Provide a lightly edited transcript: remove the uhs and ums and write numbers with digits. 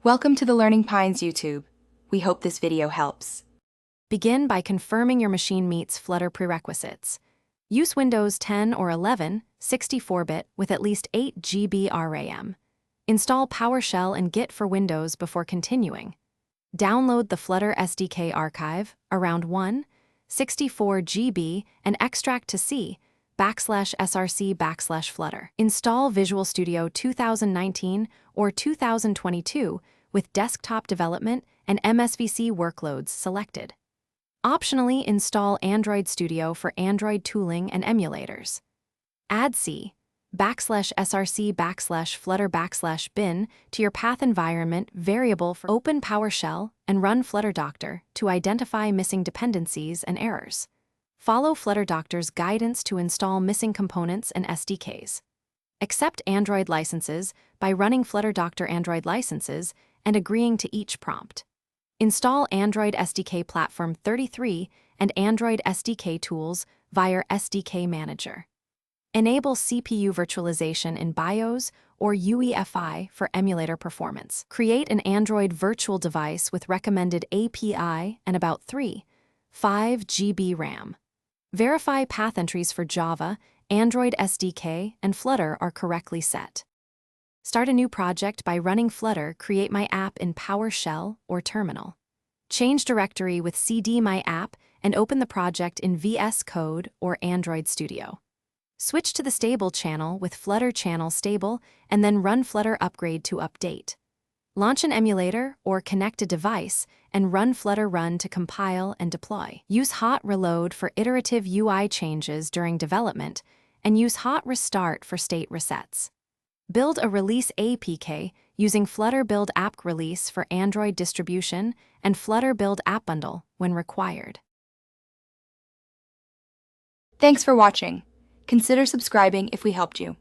Welcome to the Learning Pines YouTube. We hope this video helps. Begin by confirming your machine meets Flutter prerequisites. Use Windows 10 or 11, 64-bit, with at least 8 GB RAM. Install PowerShell and Git for Windows before continuing. Download the Flutter SDK archive, around 64 GB, and extract to C, /src/Flutter. Install Visual Studio 2019 or 2022 with desktop development and MSVC workloads selected. Optionally, install Android Studio for Android tooling and emulators. Add C, /src/Flutter/bin to your path environment variable for Open PowerShell and run Flutter Doctor to identify missing dependencies and errors. Follow Flutter Doctor's guidance to install missing components and SDKs. Accept Android licenses by running Flutter Doctor Android licenses and agreeing to each prompt. Install Android SDK Platform 33 and Android SDK tools via SDK Manager. Enable CPU virtualization in BIOS or UEFI for emulator performance. Create an Android virtual device with recommended API and about 5 GB RAM. Verify path entries for Java, Android SDK, and Flutter are correctly set. Start a new project by running Flutter Create My App in PowerShell or Terminal. Change directory with cd my app and open the project in VS Code or Android Studio. Switch to the stable channel with Flutter Channel Stable and then run Flutter Upgrade to update. Launch an emulator or connect a device and run Flutter Run to compile and deploy. Use Hot Reload for iterative UI changes during development and use Hot Restart for state resets. Build a release APK using Flutter Build App Release for Android distribution and Flutter Build App Bundle when required. Thanks for watching. Consider subscribing if we helped you.